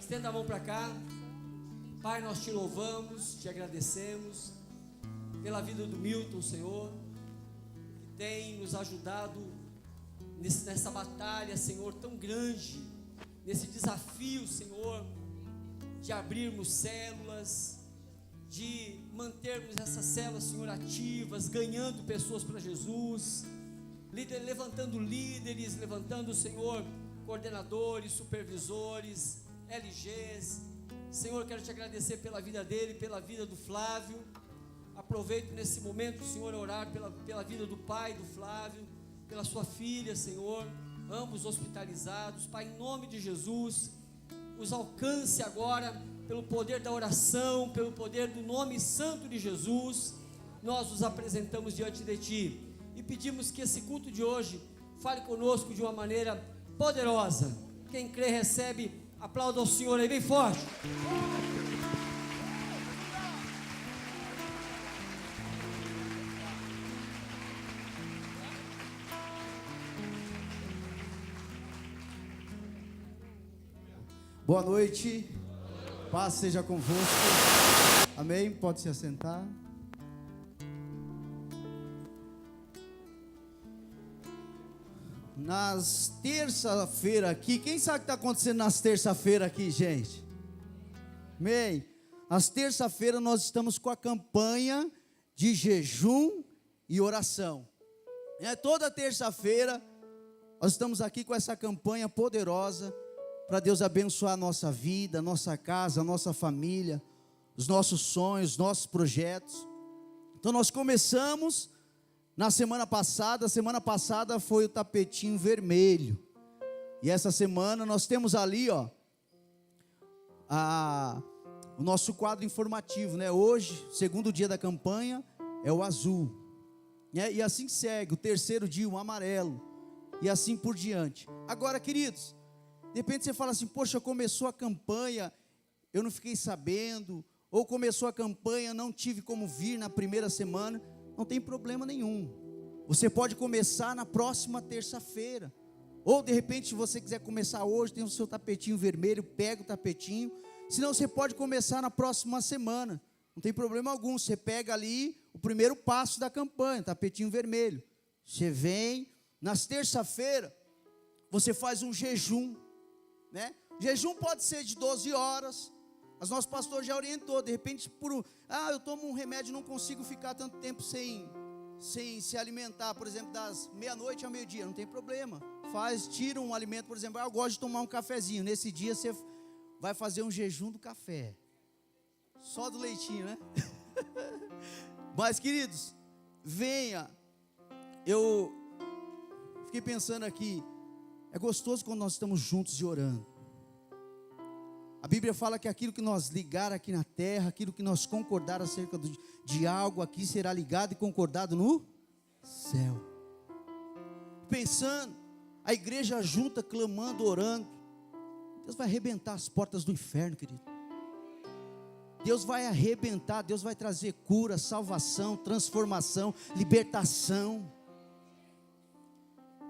Estenda a mão para cá. Pai, nós te louvamos, te agradecemos pela vida do Milton, Senhor, que tem nos ajudado nessa batalha, Senhor, tão grande, nesse desafio, Senhor, de abrirmos células, de mantermos essas células, Senhor, ativas, ganhando pessoas para Jesus, levantando líderes, levantando, Senhor, coordenadores, supervisores, LGs. Senhor, quero te agradecer pela vida dele, pela vida do Flávio. Aproveito nesse momento, Senhor, a orar pela vida do pai do Flávio, pela sua filha, Senhor, ambos hospitalizados. Pai, em nome de Jesus, os alcance agora pelo poder da oração, pelo poder do nome santo de Jesus. Nós os apresentamos diante de Ti e pedimos que esse culto de hoje fale conosco de uma maneira poderosa. Quem crê recebe. Aplauda ao Senhor aí bem forte. Boa noite, paz seja convosco, amém, pode se assentar. Nas terça-feira aqui, quem sabe o que está acontecendo nas terça-feira aqui, gente? Amém. Às terça-feira nós estamos com a campanha de jejum e oração. Toda terça-feira nós estamos aqui com essa campanha poderosa para Deus abençoar a nossa vida, a nossa casa, a nossa família, os nossos sonhos, os nossos projetos. Então nós começamos na semana passada. A semana passada foi o tapetinho vermelho. E essa semana nós temos ali, ó, o nosso quadro informativo, né? Hoje, segundo dia da campanha, é o azul, né? E assim segue, o terceiro dia, o amarelo, e assim por diante. Agora, queridos, de repente você fala assim: poxa, começou a campanha, eu não fiquei sabendo, ou começou a campanha, não tive como vir na primeira semana. Não tem problema nenhum, você pode começar na próxima terça-feira, ou de repente se você quiser começar hoje, tem o seu tapetinho vermelho, pega o tapetinho. Senão você pode começar na próxima semana, não tem problema algum. Você pega ali o primeiro passo da campanha, tapetinho vermelho, você vem, nas terça-feira, você faz um jejum, né? Jejum pode ser de 12 horas, mas nosso pastor já orientou. De repente, eu tomo um remédio e não consigo ficar tanto tempo sem se alimentar, por exemplo, das meia-noite ao meio-dia, não tem problema, tira um alimento, por exemplo, eu gosto de tomar um cafezinho, nesse dia você vai fazer um jejum do café, só do leitinho, né? Mas, queridos, venha. Eu fiquei pensando aqui, é gostoso quando nós estamos juntos e orando. A Bíblia fala que aquilo que nós ligar aqui na terra, aquilo que nós concordar acerca de algo aqui, será ligado e concordado no céu. Pensando, a igreja junta, clamando, orando, Deus vai arrebentar as portas do inferno, querido. Deus vai arrebentar, Deus vai trazer cura, salvação, transformação, libertação.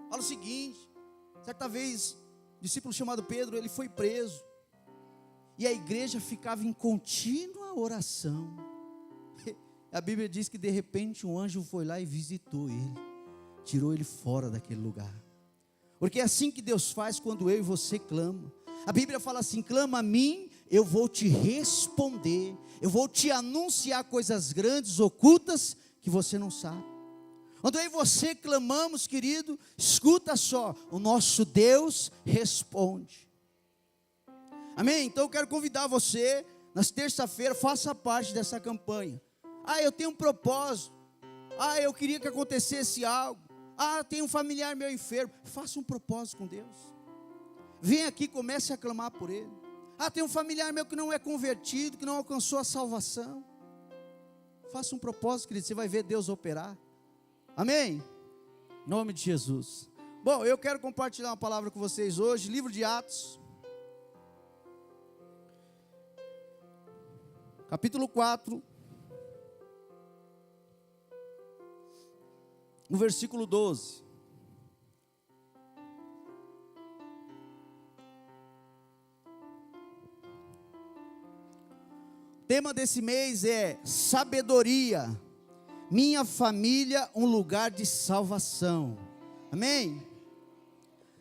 Fala o seguinte, certa vez, um discípulo chamado Pedro, ele foi preso, e a igreja ficava em contínua oração. A Bíblia diz que de repente um anjo foi lá e visitou ele, tirou ele fora daquele lugar. Porque é assim que Deus faz quando eu e você clama. A Bíblia fala assim: clama a mim, eu vou te responder, eu vou te anunciar coisas grandes, ocultas, que você não sabe. Quando eu e você clamamos, querido, escuta só, o nosso Deus responde. Amém? Então eu quero convidar você, nas terça-feiras, faça parte dessa campanha. Eu tenho um propósito, eu queria que acontecesse algo, tem um familiar meu enfermo. Faça um propósito com Deus, vem aqui, comece a clamar por ele. Tem um familiar meu que não é convertido, que não alcançou a salvação. Faça um propósito, querido, você vai ver Deus operar. Amém? Em nome de Jesus. Bom, eu quero compartilhar uma palavra com vocês hoje, livro de Atos, capítulo 4, no versículo 12. tema desse mês é sabedoria. Minha família, um lugar de salvação. Amém?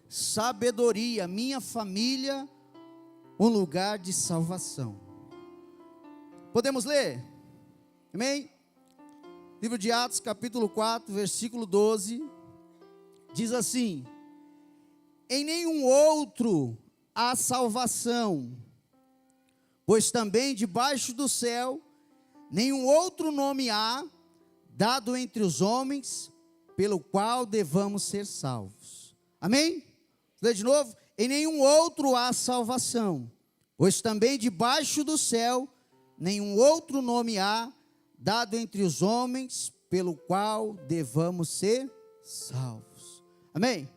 Sabedoria, minha família, um lugar de salvação. Podemos ler? Amém? Livro de Atos, capítulo 4, versículo 12, diz assim: em nenhum outro há salvação, pois também debaixo do céu nenhum outro nome há dado entre os homens pelo qual devamos ser salvos. Amém? Vou ler de novo. Em nenhum outro há salvação, pois também debaixo do céu nenhum outro nome há dado entre os homens pelo qual devamos ser salvos. Amém?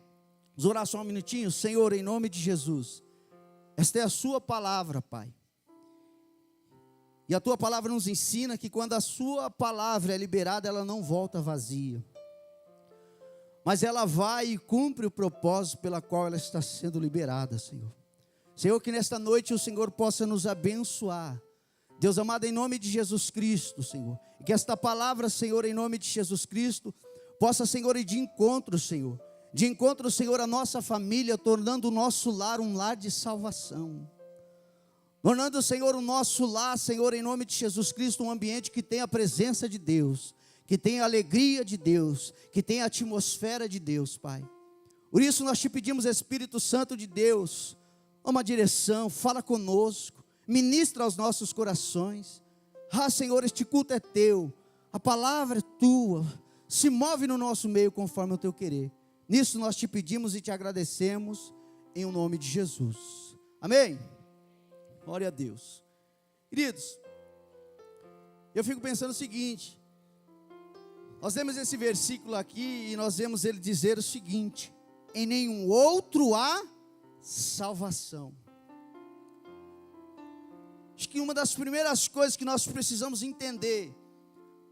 Vamos orar só um minutinho. Senhor, em nome de Jesus, esta é a sua palavra, Pai. E a tua palavra nos ensina que quando a sua palavra é liberada, ela não volta vazia, mas ela vai e cumpre o propósito pela qual ela está sendo liberada, Senhor. Senhor, que nesta noite o Senhor possa nos abençoar. Deus amado, em nome de Jesus Cristo, Senhor. E que esta palavra, Senhor, em nome de Jesus Cristo, possa, Senhor, ir de encontro, Senhor. De encontro, Senhor, a nossa família, tornando o nosso lar um lar de salvação. Tornando, Senhor, o nosso lar, Senhor, em nome de Jesus Cristo, um ambiente que tem a presença de Deus, que tem a alegria de Deus, que tem a atmosfera de Deus, Pai. Por isso nós te pedimos, Espírito Santo de Deus, uma direção, fala conosco, ministra aos nossos corações. Ah, Senhor, este culto é teu, a palavra é tua, se move no nosso meio conforme o teu querer. Nisso nós te pedimos e te agradecemos, em o nome de Jesus. Amém? Glória a Deus. Queridos, eu fico pensando o seguinte: nós temos esse versículo aqui e nós vemos ele dizer o seguinte: em nenhum outro há salvação. Acho que uma das primeiras coisas que nós precisamos entender,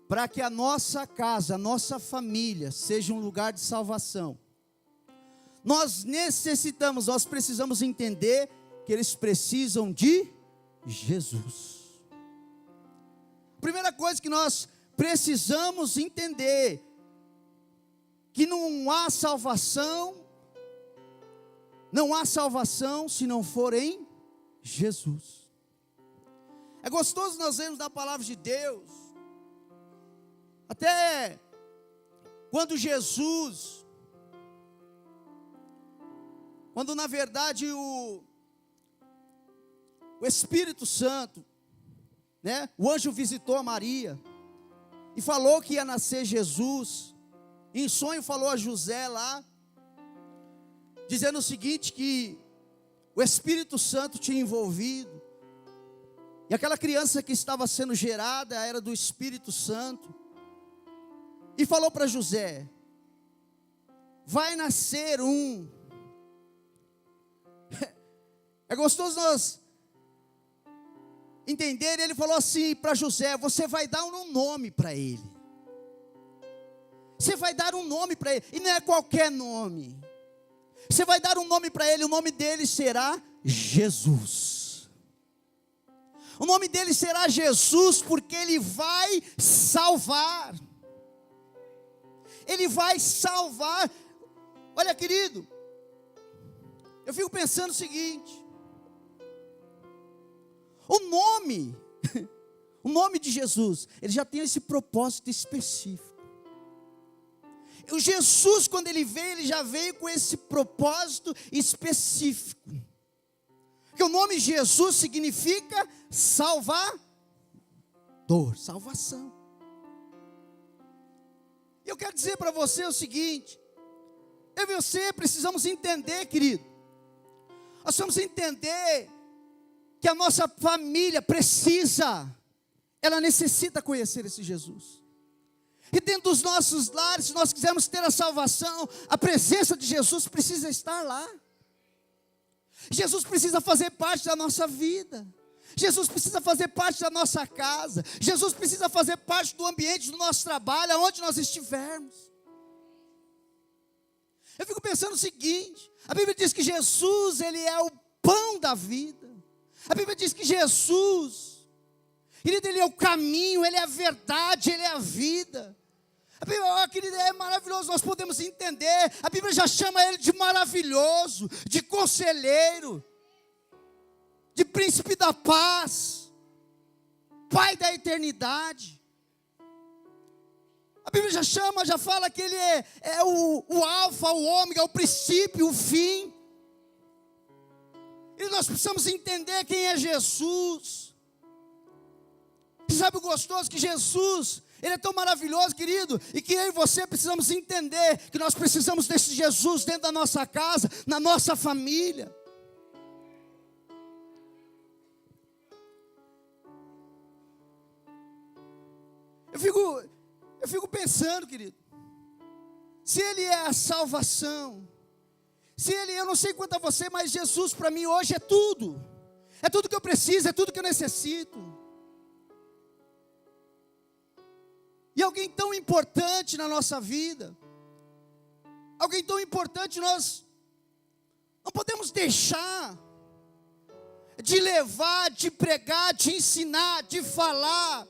para que a nossa casa, a nossa família, seja um lugar de salvação, nós precisamos entender que eles precisam de Jesus. Primeira coisa que nós precisamos entender, que não há salvação se não for em Jesus. É gostoso nós vermos da palavra de Deus, até quando na verdade o Espírito Santo, né, o anjo visitou a Maria, e falou que ia nascer Jesus, e em sonho falou a José lá, dizendo o seguinte, que o Espírito Santo tinha envolvido, e aquela criança que estava sendo gerada era do Espírito Santo, e falou para José: vai nascer um. É gostoso nós entender. Ele falou assim para José: você vai dar um nome para ele. Você vai dar um nome para ele, e não é qualquer nome. Você vai dar um nome para ele, o nome dele será Jesus. O nome dele será Jesus, porque ele vai salvar. Ele vai salvar. Olha, querido, eu fico pensando o seguinte: o nome de Jesus, ele já tem esse propósito específico. O Jesus, quando ele veio, ele já veio com esse propósito específico. Porque o nome Jesus significa salvador, salvação. E eu quero dizer para você o seguinte: eu e você precisamos entender, querido, nós precisamos entender que a nossa família ela necessita conhecer esse Jesus. E dentro dos nossos lares, se nós quisermos ter a salvação, a presença de Jesus precisa estar lá. Jesus precisa fazer parte da nossa vida. Jesus precisa fazer parte da nossa casa. Jesus precisa fazer parte do ambiente do nosso trabalho, aonde nós estivermos. Eu fico pensando o seguinte: a Bíblia diz que Jesus, ele é o pão da vida. A Bíblia diz que Jesus, Querido, Ele é o caminho, Ele é a verdade, Ele é a vida. A Bíblia, querido, é maravilhoso, nós podemos entender. A Bíblia já chama Ele de maravilhoso, de conselheiro, de príncipe da paz, Pai da eternidade. A Bíblia já fala que Ele é o alfa, o ômega, o princípio, o fim. E nós precisamos entender quem é Jesus. E sabe o gostoso? Que Jesus, Ele é tão maravilhoso, querido, e que eu e você precisamos entender que nós precisamos desse Jesus dentro da nossa casa, na nossa família. Eu fico pensando, querido, se Ele é a salvação, se Ele, eu não sei quanto a você, mas Jesus para mim hoje é tudo que eu preciso, é tudo que eu necessito. E alguém tão importante na nossa vida, alguém tão importante, nós não podemos deixar de levar, de pregar, de ensinar, de falar,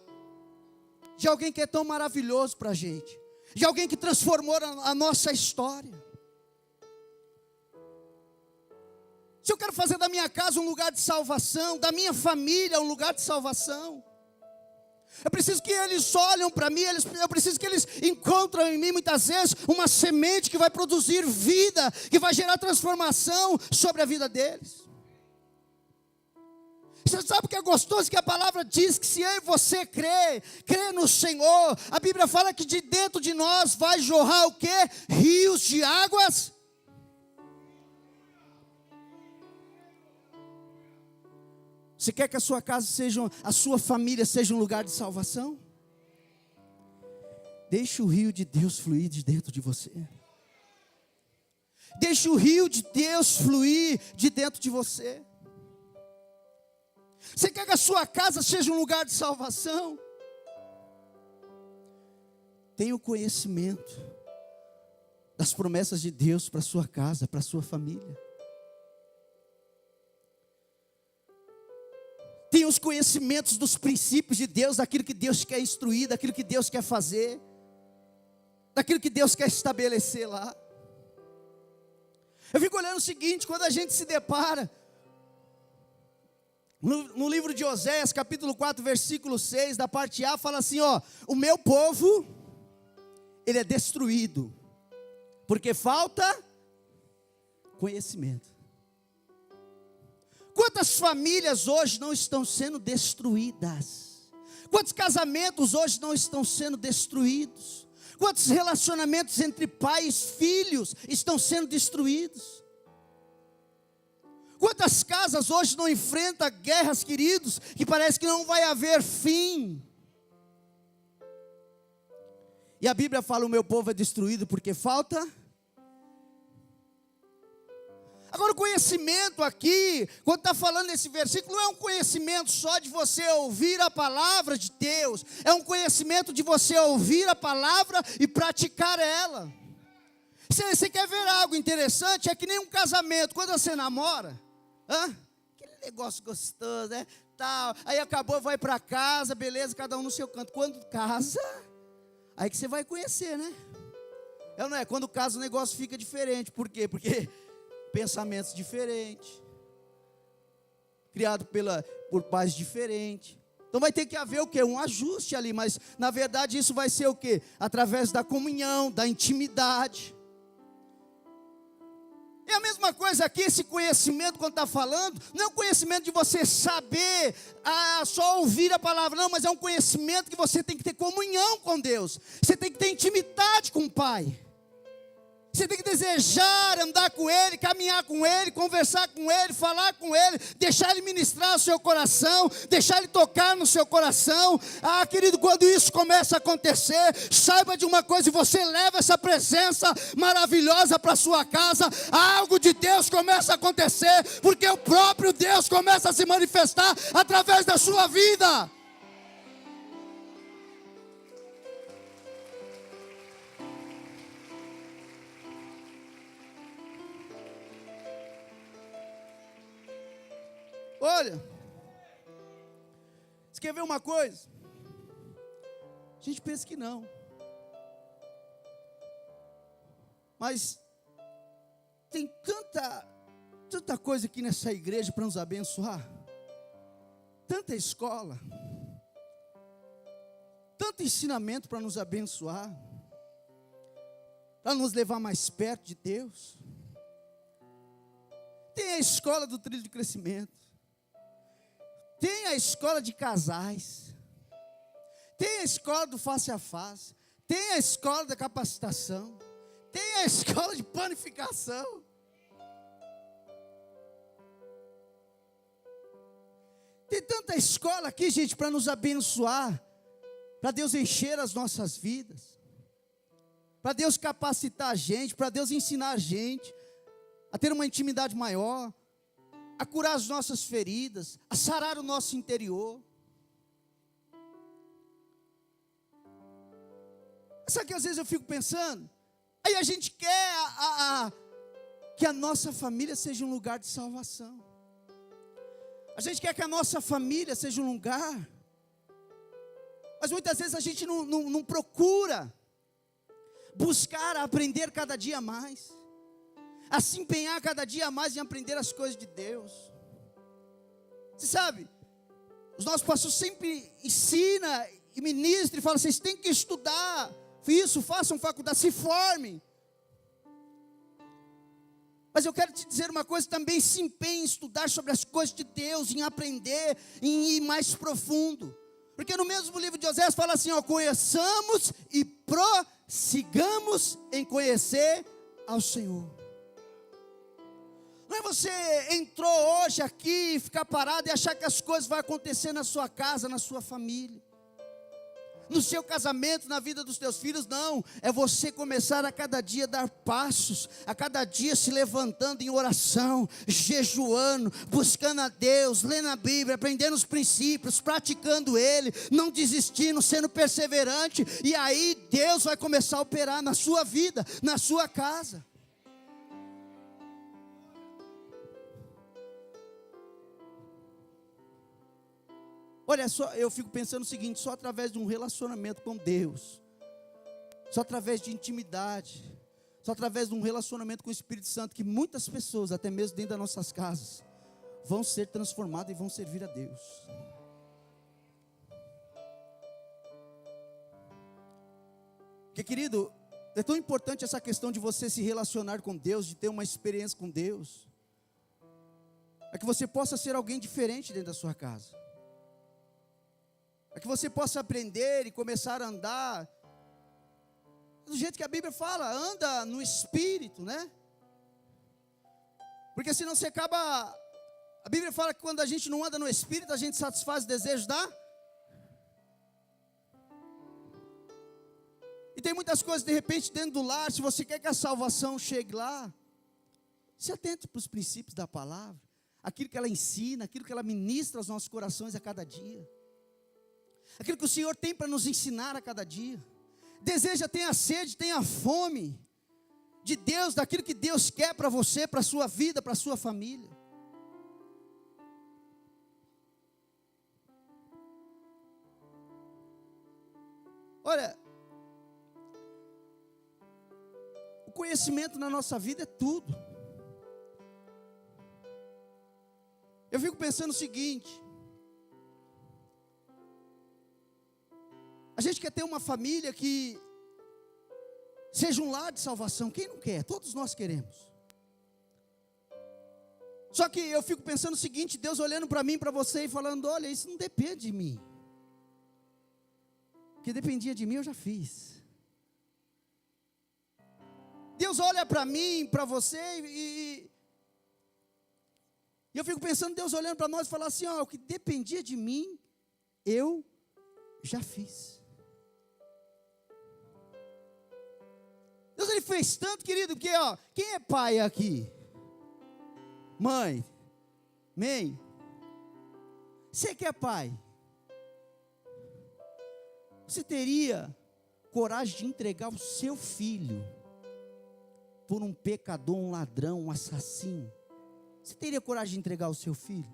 de alguém que é tão maravilhoso para a gente, de alguém que transformou a nossa história. Se eu quero fazer da minha casa um lugar de salvação, da minha família um lugar de salvação, eu preciso que eles olhem para mim, eu preciso que eles encontrem em mim muitas vezes uma semente que vai produzir vida, que vai gerar transformação sobre a vida deles. Você sabe o que é gostoso? Que a palavra diz que se eu e você crê no Senhor, a Bíblia fala que de dentro de nós vai jorrar o quê? Rios de águas. Você quer que a sua casa seja, a sua família seja um lugar de salvação? Deixe o rio de Deus fluir de dentro de você. Deixe o rio de Deus fluir de dentro de você. Você quer que a sua casa seja um lugar de salvação? Tenha o conhecimento das promessas de Deus para a sua casa, para a sua família. Tenha os conhecimentos dos princípios de Deus, daquilo que Deus quer instruir, daquilo que Deus quer fazer, daquilo que Deus quer estabelecer lá. Eu fico olhando o seguinte, quando a gente se depara no livro de Oséias, capítulo 4, versículo 6, da parte A, fala assim, ó: o meu povo, ele é destruído, porque falta conhecimento. Quantas famílias hoje não estão sendo destruídas? Quantos casamentos hoje não estão sendo destruídos? Quantos relacionamentos entre pais e filhos estão sendo destruídos? Quantas casas hoje não enfrentam guerras, queridos, que parece que não vai haver fim? E a Bíblia fala: o meu povo é destruído porque falta. Agora o conhecimento aqui, quando está falando nesse versículo, não é um conhecimento só de você ouvir a palavra de Deus, é um conhecimento de você ouvir a palavra e praticar ela. Você quer ver algo interessante? É que nem um casamento, quando você namora, aquele negócio gostoso, né? Tal, aí acabou, vai para casa, beleza, cada um no seu canto. Quando casa, aí que você vai conhecer, né? Não é? Quando casa o negócio fica diferente. Por quê? Porque pensamentos diferentes, criado por pais diferentes. Então vai ter que haver o quê? Um ajuste ali, mas na verdade isso vai ser o quê? Através da comunhão, da intimidade. É a mesma coisa aqui, esse conhecimento quando está falando, não é um conhecimento de você saber, só ouvir a palavra, não, mas é um conhecimento que você tem que ter comunhão com Deus, você tem que ter intimidade com o Pai. Você tem que desejar andar com Ele, caminhar com Ele, conversar com Ele, falar com Ele, deixar Ele ministrar o seu coração, deixar Ele tocar no seu coração. Querido, quando isso começa a acontecer, saiba de uma coisa: você leva essa presença maravilhosa para a sua casa, algo de Deus começa a acontecer, porque o próprio Deus começa a se manifestar através da sua vida. Olha, Você quer ver uma coisa? A gente pensa que não. Mas tem tanta coisa aqui nessa igreja para nos abençoar. Tanta escola. Tanto ensinamento para nos abençoar. Para nos levar mais perto de Deus. Tem a escola do trilho de crescimento. Tem a escola de casais. Tem a escola do face a face. Tem a escola da capacitação. Tem a escola de panificação. Tem tanta escola aqui, gente, para nos abençoar. Para Deus encher as nossas vidas. Para Deus capacitar a gente. Para Deus ensinar a gente a ter uma intimidade maior. A curar as nossas feridas. A sarar o nosso interior. Só que às vezes eu fico pensando. Aí a gente quer que a nossa família seja um lugar de salvação. A gente quer que a nossa família seja um lugar. Mas muitas vezes a gente não procura buscar aprender cada dia mais. A se empenhar cada dia mais em aprender as coisas de Deus. Você sabe, os nossos pastores sempre ensinam e ministram e falam: vocês têm que estudar. Isso, façam faculdade, se formem. Mas eu quero te dizer uma coisa também: se empenhe em estudar sobre as coisas de Deus, em aprender, em ir mais profundo. Porque no mesmo livro de Oséias fala assim: ó, conheçamos e prossigamos em conhecer ao Senhor. Não é você entrou hoje aqui e ficar parado e achar que as coisas vão acontecer na sua casa, na sua família, no seu casamento, na vida dos teus filhos. Não, é você começar a cada dia dar passos, a cada dia se levantando em oração, jejuando, buscando a Deus, lendo a Bíblia, aprendendo os princípios, praticando Ele, não desistindo, sendo perseverante, e aí Deus vai começar a operar na sua vida, na sua casa. Olha só, eu fico pensando o seguinte: só através de um relacionamento com Deus, só através de intimidade, só através de um relacionamento com o Espírito Santo, que muitas pessoas, até mesmo dentro das nossas casas, vão ser transformadas e vão servir a Deus. Porque, querido, é tão importante essa questão de você se relacionar com Deus, de ter uma experiência com Deus, é que você possa ser alguém diferente dentro da sua casa. É que você possa aprender e começar a andar do jeito que a Bíblia fala, anda no Espírito, né? Porque senão você acaba... A Bíblia fala que quando a gente não anda no Espírito, a gente satisfaz os desejos da... E tem muitas coisas de repente dentro do lar. Se você quer que a salvação chegue lá, se atente para os princípios da palavra, aquilo que ela ensina, aquilo que ela ministra aos nossos corações a cada dia, aquilo que o Senhor tem para nos ensinar a cada dia. Deseja, tenha sede, tenha fome de Deus, daquilo que Deus quer para você, para a sua vida, para a sua família. Olha, o conhecimento na nossa vida é tudo. Eu fico pensando o seguinte: a gente quer ter uma família que seja um lar de salvação. Quem não quer? Todos nós queremos. Só que eu fico pensando o seguinte: Deus olhando para mim, para você e falando: olha, isso não depende de mim. O que dependia de mim eu já fiz. Deus olha para mim, para você e eu fico pensando, Deus olhando para nós e falar assim: ó, o que dependia de mim eu já fiz. Deus, Ele fez tanto, querido, que, ó, quem é pai aqui? Mãe? Mãe? Você que é pai? Você teria coragem de entregar o seu filho por um pecador, um ladrão, um assassino? Você teria coragem de entregar o seu filho?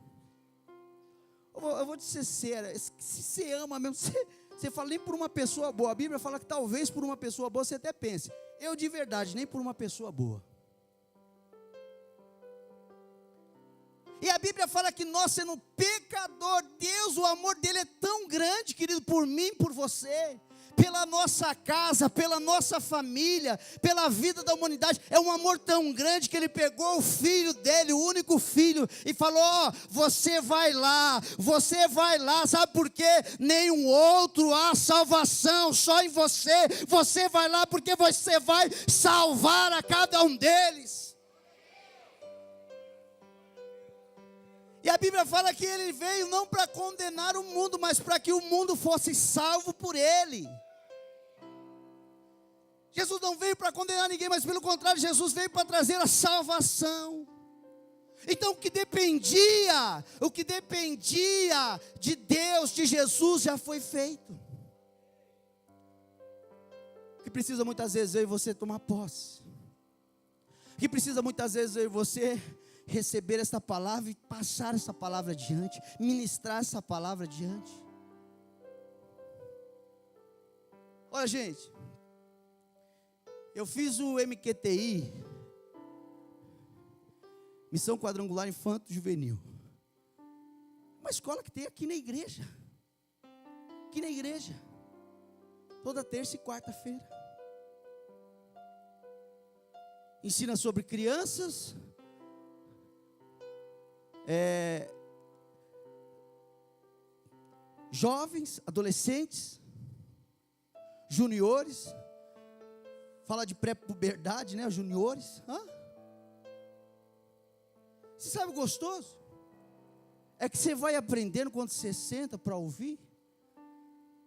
Ou eu vou te ser sincero, se você ama mesmo, você fala nem por uma pessoa boa. A Bíblia fala que talvez por uma pessoa boa você até pense. Eu de verdade, nem por uma pessoa boa. E a Bíblia fala que nós sendo pecador, Deus, o amor dele é tão grande, querido, por mim, por você, pela nossa casa, pela nossa família, pela vida da humanidade. É um amor tão grande que ele pegou o filho dele, o único filho, e falou: ó, você vai lá, sabe por quê? Nenhum outro há salvação, só em você vai lá, porque você vai salvar a cada um deles. E a Bíblia fala que ele veio não para condenar o mundo, mas para que o mundo fosse salvo por ele. Jesus não veio para condenar ninguém, mas pelo contrário, Jesus veio para trazer a salvação. Então o que dependia de Deus, de Jesus, já foi feito. O que precisa muitas vezes eu e você tomar posse. O que precisa muitas vezes eu e você receber essa palavra e passar essa palavra adiante, ministrar essa palavra adiante. Olha, gente, eu fiz o MQTI, Missão Quadrangular Infanto Juvenil, uma escola que tem aqui na igreja, toda terça e quarta-feira, ensina sobre crianças, jovens, adolescentes, juniores, fala de pré-puberdade, né, juniores. Você sabe o gostoso? É que você vai aprendendo quando você senta para ouvir.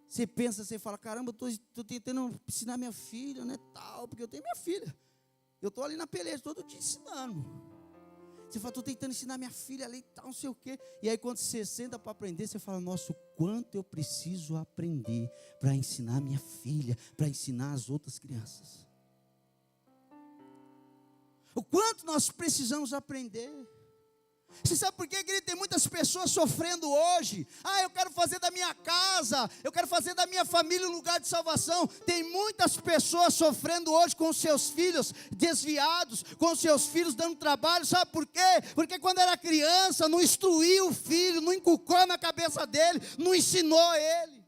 Você pensa, você fala: caramba, eu estou tentando ensinar minha filha, né, tal, porque eu tenho minha filha. Eu estou ali na peleja todo dia ensinando. Você fala: estou tentando ensinar minha filha ali e tal, não sei o quê. E aí quando você senta para aprender, você fala: nossa, o quanto eu preciso aprender para ensinar minha filha, para ensinar as outras crianças. O quanto nós precisamos aprender. Você sabe por quê, querido? Tem muitas pessoas sofrendo hoje. Eu quero fazer da minha casa, eu quero fazer da minha família um lugar de salvação. Tem muitas pessoas sofrendo hoje com os seus filhos desviados, com os seus filhos dando trabalho. Sabe por quê? Porque quando era criança, não instruiu o filho, não inculcou na cabeça dele, não ensinou ele.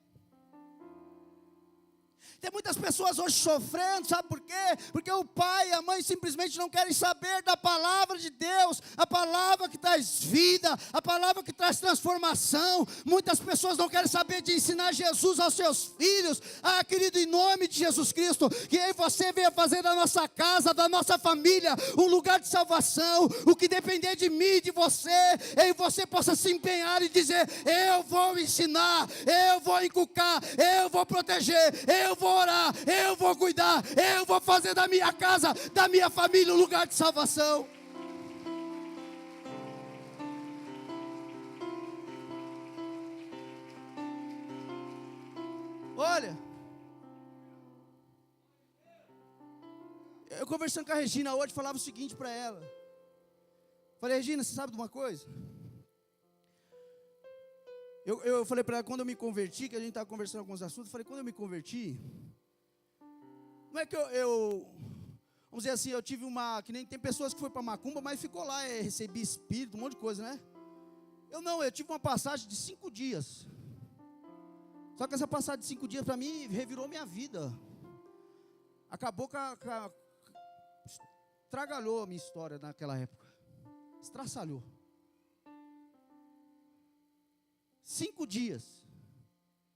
Tem muitas pessoas hoje sofrendo, sabe por quê? Porque o pai e a mãe simplesmente não querem saber da palavra de Deus, a palavra que traz vida, a palavra que traz transformação. Muitas pessoas não querem saber de ensinar Jesus aos seus filhos. Querido, em nome de Jesus Cristo, que eu e você venha fazer da nossa casa, da nossa família, um lugar de salvação. O que depender de mim e de você, eu e você possa se empenhar e dizer: eu vou ensinar, eu vou inculcar, eu vou proteger, eu vou orar, eu vou cuidar, eu vou fazer da minha casa, da minha família um lugar de salvação. Olha, eu conversando com a Regina hoje, falava o seguinte para ela. Falei: Regina, você sabe de uma coisa? Eu falei para ela, quando eu me converti, que a gente estava conversando alguns assuntos, eu falei: quando eu me converti, não é que vamos dizer assim, eu tive que nem tem pessoas que foram para Macumba, mas ficou lá, recebi espírito, um monte de coisa, né? Eu tive uma passagem de 5 dias, só que essa passagem de 5 dias para mim revirou minha vida, acabou estragalhou a minha história naquela época, estraçalhou. 5 dias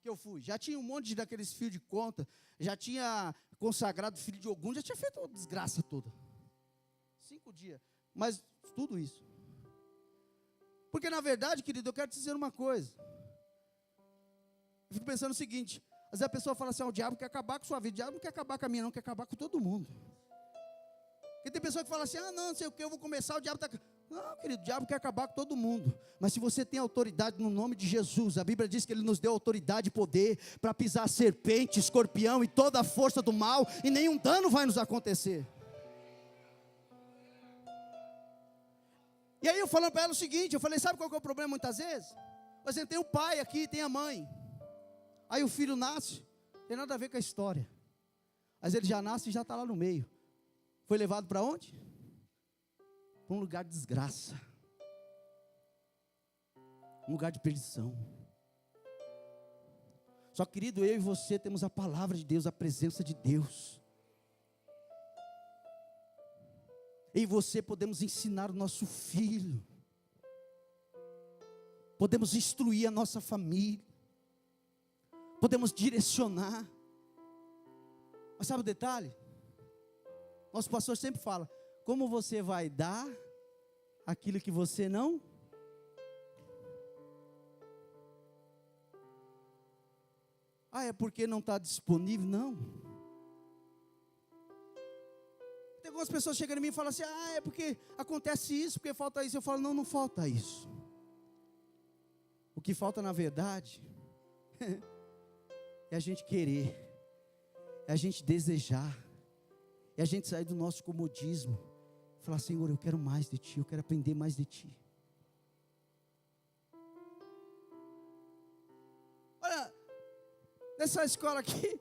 que eu fui, já tinha um monte daqueles fios de conta, já tinha consagrado filho de Ogum, já tinha feito uma desgraça toda. 5 dias, mas tudo isso. Porque na verdade, querido, eu quero te dizer uma coisa. Eu fico pensando o seguinte: às vezes a pessoa fala assim: o diabo quer acabar com sua vida. O diabo não quer acabar com a minha, não, quer acabar com todo mundo. Porque tem pessoa que fala assim: não sei o que, eu vou começar, o diabo está... Não, querido, o diabo quer acabar com todo mundo. Mas se você tem autoridade no nome de Jesus, a Bíblia diz que Ele nos deu autoridade e poder para pisar serpente, escorpião e toda a força do mal, e nenhum dano vai nos acontecer. E aí eu falando para ela o seguinte, eu falei: sabe qual que é o problema muitas vezes? Por exemplo, tem o pai aqui, tem a mãe. Aí o filho nasce, não tem nada a ver com a história. Mas ele já nasce e já está lá no meio. Foi levado para onde? Para um lugar de desgraça. Um lugar de perdição. Só, querido, eu e você temos a palavra de Deus, a presença de Deus. Eu e você podemos ensinar o nosso filho. Podemos instruir a nossa família. Podemos direcionar. Mas sabe o detalhe? Nosso pastor sempre fala: como você vai dar aquilo que você não? É porque não está disponível? Não. Tem algumas pessoas chegando em mim e falam assim: é porque acontece isso, porque falta isso. Eu falo: não, não falta isso. O que falta na verdade é a gente querer, é a gente desejar, é a gente sair do nosso comodismo, falar: Senhor, eu quero mais de Ti, eu quero aprender mais de Ti. Olha, nessa escola aqui,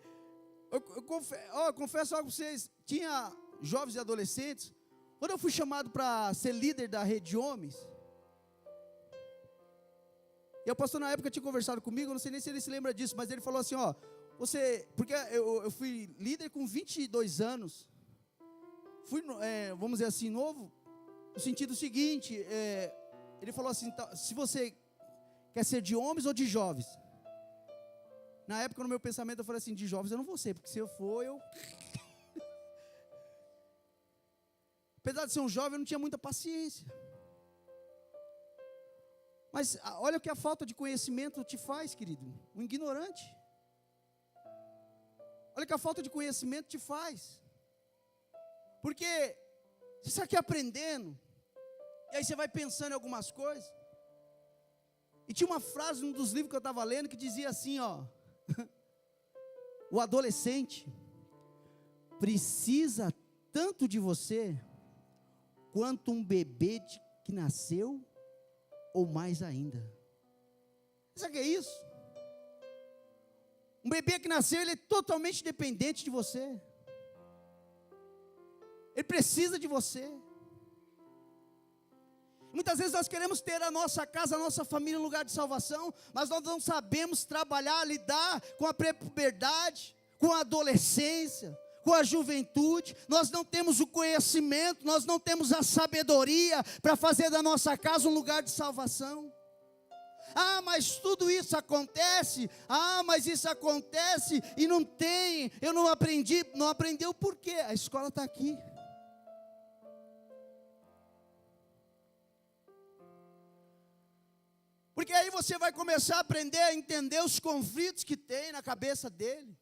eu confesso algo para vocês, tinha jovens e adolescentes. Quando eu fui chamado para ser líder da rede de homens, e o pastor na época tinha conversado comigo, eu não sei nem se ele se lembra disso, mas ele falou assim: porque eu fui líder com 22 anos, fui, vamos dizer assim, novo, no sentido seguinte, ele falou assim: se você quer ser de homens ou de jovens? Na época, no meu pensamento, eu falei assim: de jovens eu não vou ser, porque se eu for, apesar de ser um jovem, eu não tinha muita paciência. Mas olha o que a falta de conhecimento te faz, querido, um ignorante. Olha o que a falta de conhecimento te faz. Porque você está aqui aprendendo, e aí você vai pensando em algumas coisas. E tinha uma frase num dos livros que eu estava lendo que dizia assim, o adolescente precisa tanto de você quanto um bebê que nasceu, ou mais ainda. Sabe o que é isso? Um bebê que nasceu, ele é totalmente dependente de você. Ele precisa de você. Muitas vezes nós queremos ter a nossa casa, a nossa família um lugar de salvação, mas nós não sabemos trabalhar, lidar com a pré-puberdade, com a adolescência, com a juventude. Nós não temos o conhecimento, nós não temos a sabedoria para fazer da nossa casa um lugar de salvação. Mas tudo isso acontece. Mas isso acontece e não tem, eu não aprendi. Não aprendeu por quê? A escola está aqui. Porque aí você vai começar a aprender a entender os conflitos que tem na cabeça dele.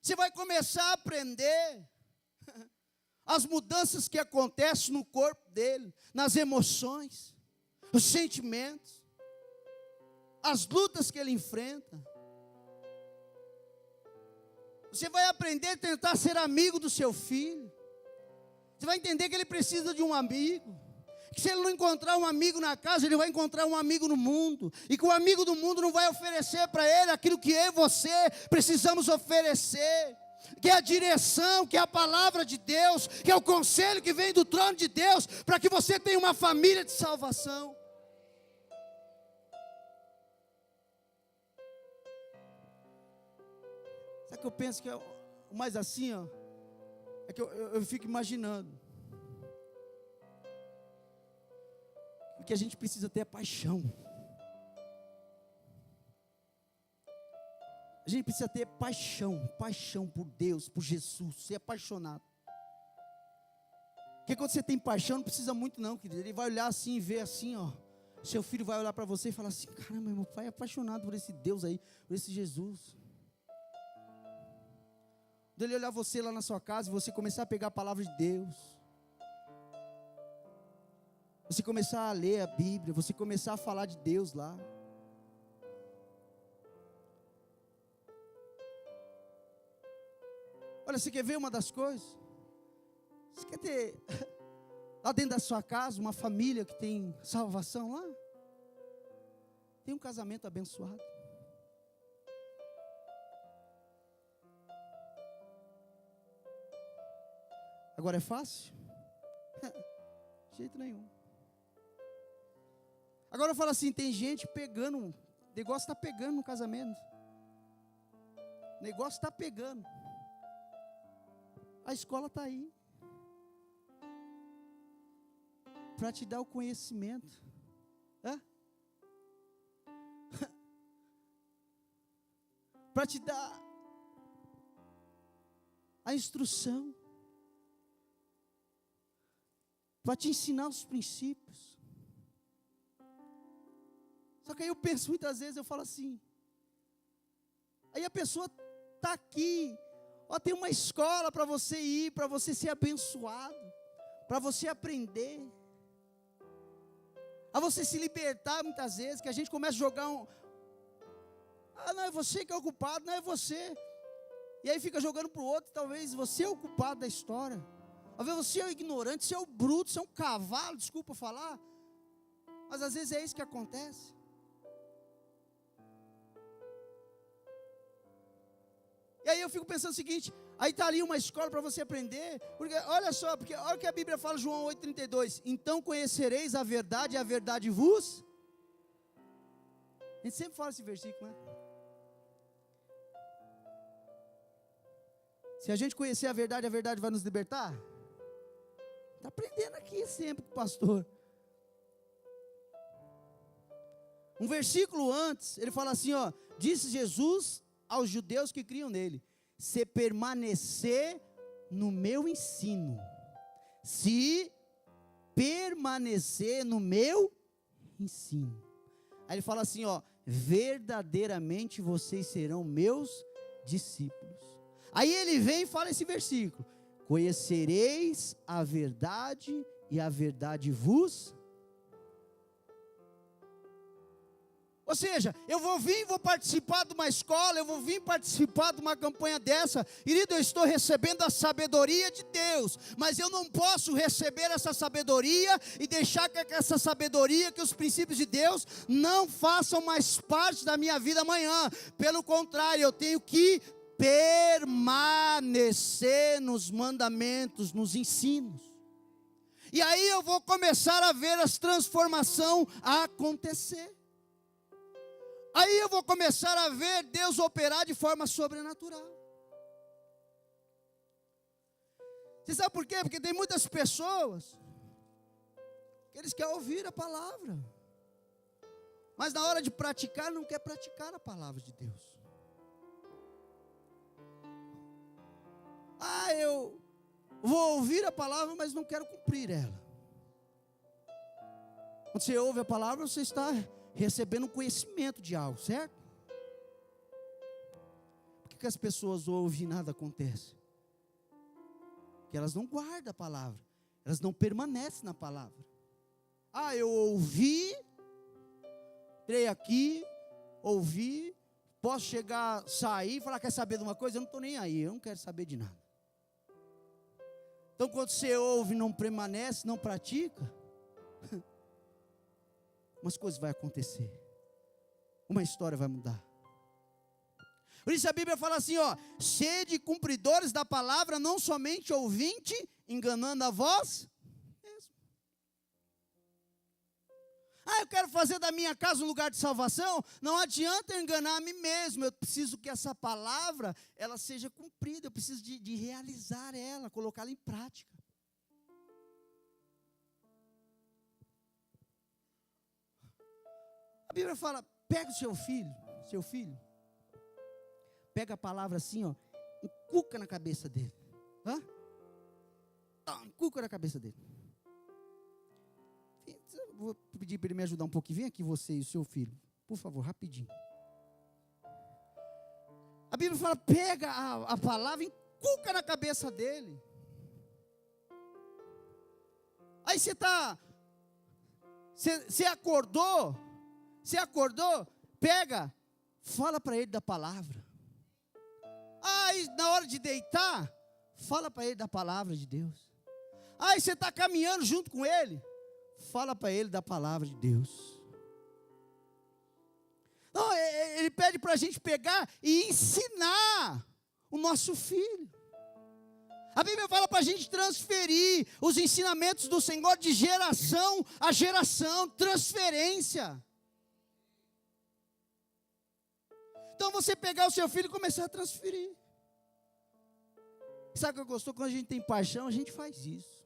Você vai começar a aprender as mudanças que acontecem no corpo dele, nas emoções, os sentimentos, as lutas que ele enfrenta. Você vai aprender a tentar ser amigo do seu filho. Você vai entender que ele precisa de um amigo. Que se ele não encontrar um amigo na casa, ele vai encontrar um amigo no mundo. E que o amigo do mundo não vai oferecer para ele aquilo que eu e você precisamos oferecer. Que é a direção, que é a palavra de Deus, que é o conselho que vem do trono de Deus, para que você tenha uma família de salvação. Sabe o que eu penso que é o mais assim, é que eu fico imaginando. Que a gente precisa ter paixão. A gente precisa ter paixão por Deus, por Jesus, ser apaixonado. Porque quando você tem paixão, não precisa muito não, querido. Ele vai olhar assim e ver assim, seu filho vai olhar para você e falar assim: caramba, meu pai é apaixonado por esse Deus aí, por esse Jesus. Quando ele olhar você lá na sua casa e você começar a pegar a palavra de Deus, você começar a ler a Bíblia, você começar a falar de Deus lá. Olha, você quer ver uma das coisas? Você quer ter lá dentro da sua casa uma família que tem salvação lá? tem um casamento abençoado. Agora é fácil? De jeito nenhum. Agora eu falo assim, tem gente pegando, o negócio está pegando no casamento. O negócio está pegando. A escola está aí. Para te dar o conhecimento. Para te dar a instrução. Para te ensinar os princípios. Só que aí eu penso muitas vezes, eu falo assim. Aí a pessoa está aqui. Ó, tem uma escola para você ir, para você ser abençoado. Para você aprender. A você se libertar muitas vezes, que a gente começa a jogar não é você que é o culpado, não é você. E aí fica jogando para o outro, talvez você é o culpado da história. Talvez você é o ignorante, você é o bruto, você é um cavalo, desculpa falar. Mas às vezes é isso que acontece. E aí eu fico pensando o seguinte, aí está ali uma escola para você aprender, porque olha só, porque olha o que a Bíblia fala, João 8,32, então conhecereis a verdade e a verdade vos, a gente sempre fala esse versículo, né? Se a gente conhecer a verdade vai nos libertar? Está aprendendo aqui sempre com o pastor. Um versículo antes, ele fala assim, ó, disse Jesus aos judeus que criam nele, se permanecer no meu ensino, se permanecer no meu ensino, aí ele fala assim, ó, verdadeiramente vocês serão meus discípulos. Aí ele vem e fala esse versículo, conhecereis a verdade e a verdade vos. Ou seja, eu vou vir, vou participar de uma escola, eu vou vir participar de uma campanha dessa, querido, eu estou recebendo a sabedoria de Deus, mas eu não posso receber essa sabedoria e deixar que essa sabedoria, que os princípios de Deus não façam mais parte da minha vida amanhã. Pelo contrário, eu tenho que permanecer nos mandamentos, nos ensinos. E aí eu vou começar a ver as transformações acontecer. Aí eu vou começar a ver Deus operar de forma sobrenatural. Você sabe por quê? Porque tem muitas pessoas que eles querem ouvir a palavra, mas na hora de praticar, não quer praticar a palavra de Deus. Eu vou ouvir a palavra, mas não quero cumprir ela. Quando você ouve a palavra, você está recebendo um conhecimento de algo, certo? Por que as pessoas ouvem e nada acontece? Porque elas não guardam a palavra, elas não permanecem na palavra. Eu ouvi, entrei aqui, ouvi, posso chegar, sair, falar, quer saber de uma coisa? Eu não estou nem aí, eu não quero saber de nada. Então quando você ouve, não permanece, não pratica, umas coisas vão acontecer, uma história vai mudar. Por isso a Bíblia fala assim, ó, sede cumpridores da palavra, não somente ouvinte, enganando a vós mesmo. Eu quero fazer da minha casa um lugar de salvação. Não adianta eu enganar a mim mesmo. Eu preciso que essa palavra, ela seja cumprida. Eu preciso de realizar ela, colocá-la em prática. A Bíblia fala, pega o seu filho, pega a palavra assim, ó, encuca na cabeça dele. Encuca na cabeça dele. Vou pedir para ele me ajudar um pouquinho. Vem aqui você e o seu filho, por favor, rapidinho. A Bíblia fala, pega a palavra, encuca na cabeça dele. Aí você acordou, pega, fala para ele da palavra. Aí na hora de deitar, fala para ele da palavra de Deus. Aí você está caminhando junto com ele, fala para ele da palavra de Deus. Ele pede para a gente pegar e ensinar o nosso filho. A Bíblia fala para a gente transferir os ensinamentos do Senhor de geração a geração, transferência. Então você pegar o seu filho e começar a transferir. Sabe o que eu gosto? Quando a gente tem paixão, a gente faz isso.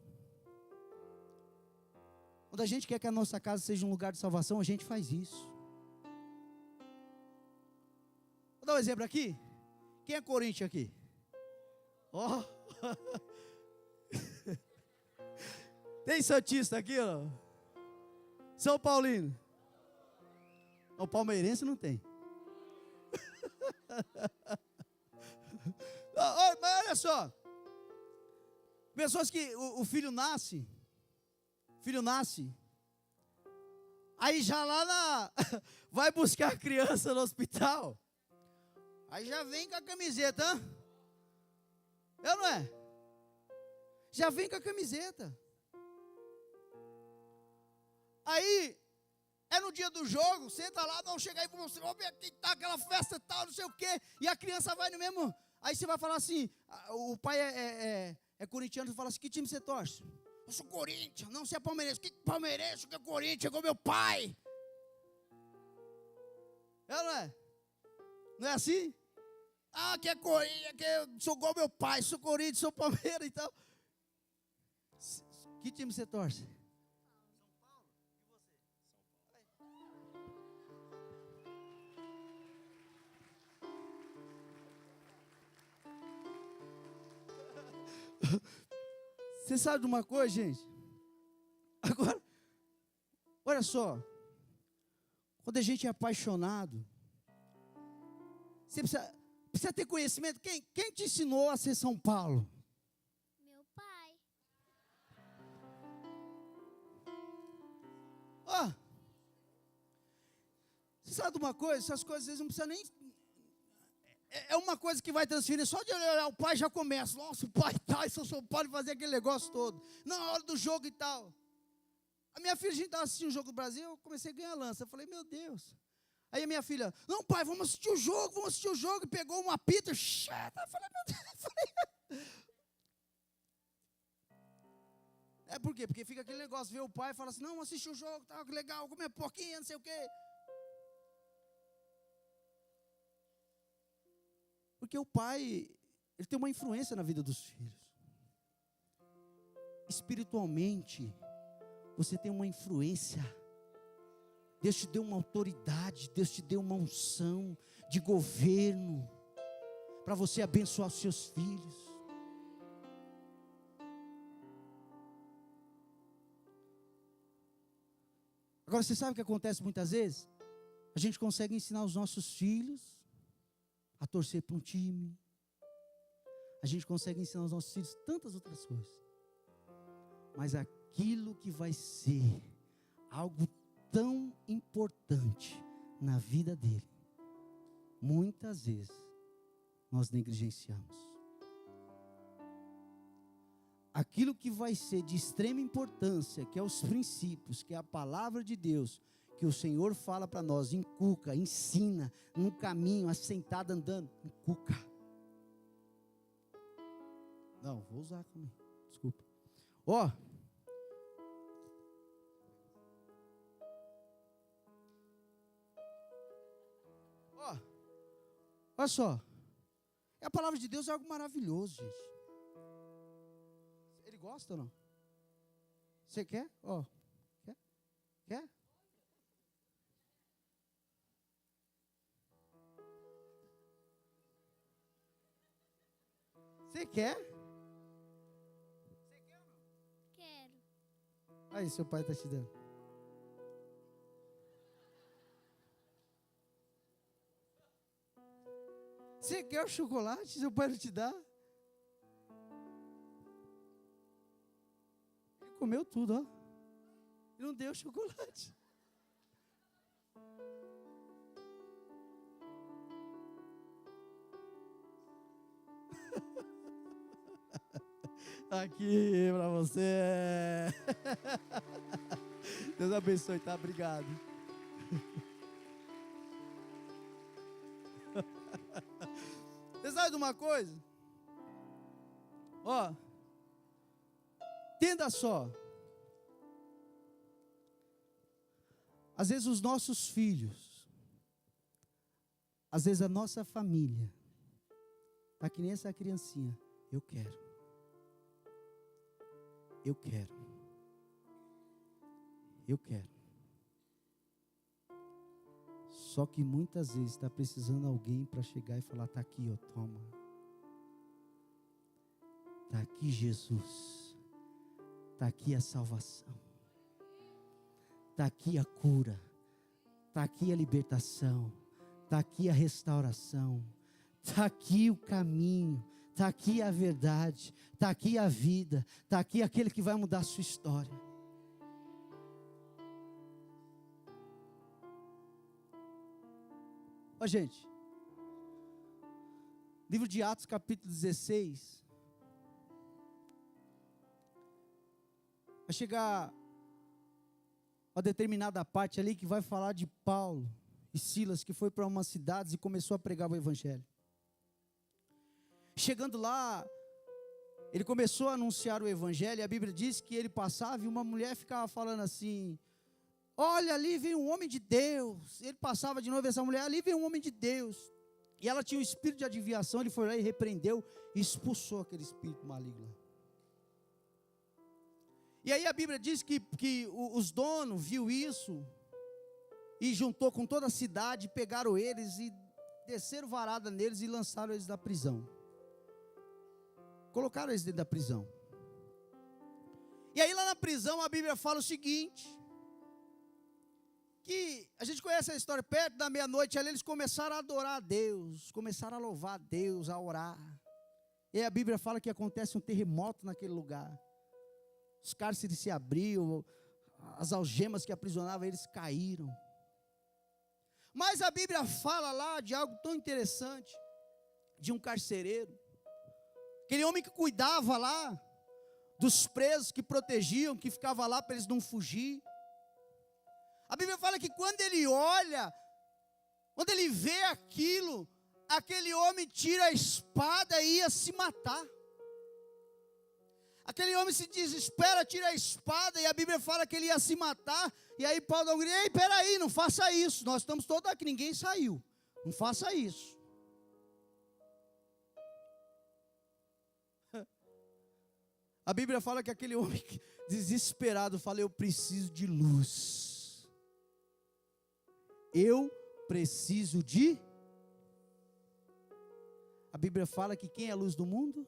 Quando a gente quer que a nossa casa seja um lugar de salvação, a gente faz isso. Vou dar um exemplo aqui. Quem é Corinthians aqui? Ó. Oh. Tem santista aqui, ó. São Paulino. O palmeirense não tem. Mas olha só. Pessoas que o filho nasce. Aí já lá vai buscar a criança no hospital. Aí já vem com a camiseta, hein? É ou não é? Já vem com a camiseta. Aí, é no dia do jogo, senta lá, não, chega aí, vamos ver aqui, tá aquela festa e tal, não sei o quê, e a criança vai no mesmo, aí você vai falar assim, o pai é corintiano, você fala assim, que time você torce? Eu sou Corinthians. Não, você é palmeirense. Que palmeirense, que é Corinthians, igual meu pai. É ou não é? Não é assim? Ah, que é Corinthians, que eu sou igual meu pai, sou Corinthians, sou Palmeiras e tal. Que time você torce? São Paulo. E você? Você sabe de uma coisa, gente? Agora, olha só. Quando a gente é apaixonado, você precisa ter conhecimento. Quem te ensinou a ser São Paulo? Meu pai. Ó, você sabe de uma coisa? Essas coisas vocês não precisam nem... É uma coisa que vai transferir. Só de olhar o pai já começa. Nossa, o pai tá, isso São Paulo, fazer aquele negócio todo. Na hora do jogo e tal. A minha filha, a gente estava assistindo o jogo do Brasil, eu comecei a ganhar lança. Eu falei, meu Deus. Aí a minha filha, não pai, vamos assistir o jogo. E pegou uma apito, chata. Eu falei, meu Deus. É por quê? Porque fica aquele negócio, vê o pai e fala assim, não, assiste o jogo, tá legal, comer porquinha, não sei o quê. Porque o pai, ele tem uma influência na vida dos filhos. Espiritualmente, você tem uma influência. Deus te deu uma autoridade, Deus te deu uma unção de governo para você abençoar os seus filhos. Agora, você sabe o que acontece muitas vezes? A gente consegue ensinar os nossos filhos a torcer para um time. A gente consegue ensinar os nossos filhos tantas outras coisas. Mas aquilo que vai ser algo tão importante na vida dele, muitas vezes nós negligenciamos. Aquilo que vai ser de extrema importância, que é os princípios, que é a palavra de Deus, que o Senhor fala para nós, inculca, ensina, num caminho, assentado, andando, inculca. Não, vou usar também, desculpa. Ó, olha só, a palavra de Deus é algo maravilhoso, gente. Ele gosta ou não? Você quer? Ó, quer? Você quer? Você quer ou não? Quero. Aí, seu pai está te dando. Você quer o chocolate? Seu pai não te dá? Ele comeu tudo, ó. E não deu chocolate. Aqui pra você. Deus abençoe, tá? Obrigado. Você sabe de uma coisa? Ó, entenda só. Às vezes os nossos filhos, às vezes a nossa família, está que nem essa criancinha. Eu quero. Eu quero. Eu quero. Só que muitas vezes está precisando alguém para chegar e falar, está aqui, ó, toma. Está aqui Jesus. Está aqui a salvação. Está aqui a cura. Está aqui a libertação. Está aqui a restauração. Está aqui o caminho. Está aqui a verdade. Está aqui a vida. Está aqui aquele que vai mudar a sua história. Ó, gente. Livro de Atos, capítulo 16. Vai chegar uma determinada parte ali que vai falar de Paulo e Silas, que foi para umas cidades e começou a pregar o evangelho. Chegando lá, ele começou a anunciar o evangelho, e a Bíblia diz que ele passava e uma mulher ficava falando assim, olha, ali vem um homem de Deus. Ele passava de novo, essa mulher, ali vem um homem de Deus. E ela tinha um espírito de adivinhação, ele foi lá e repreendeu e expulsou aquele espírito maligno. E aí a Bíblia diz que os donos viu isso e juntou com toda a cidade, pegaram eles e desceram varada neles e lançaram eles da prisão. Colocaram eles dentro da prisão. E aí lá na prisão a Bíblia fala o seguinte, que a gente conhece a história, perto da meia-noite ali eles começaram a adorar a Deus, começaram a louvar a Deus, a orar. E aí a Bíblia fala que acontece um terremoto naquele lugar. Os cárceres se abriam, as algemas que aprisionavam eles caíram. Mas a Bíblia fala lá de algo tão interessante, de um carcereiro, aquele homem que cuidava lá dos presos, que protegiam, que ficava lá para eles não fugir. A Bíblia fala que quando ele olha, quando ele vê aquilo, aquele homem tira a espada e ia se matar. Aquele homem se desespera, tira a espada, e a Bíblia fala que ele ia se matar. E aí Paulo dá um grito, ei, peraí, não faça isso, nós estamos todos aqui, ninguém saiu, não faça isso. A Bíblia fala que aquele homem desesperado fala, eu preciso de luz. Eu preciso de... A Bíblia fala que quem é a luz do mundo?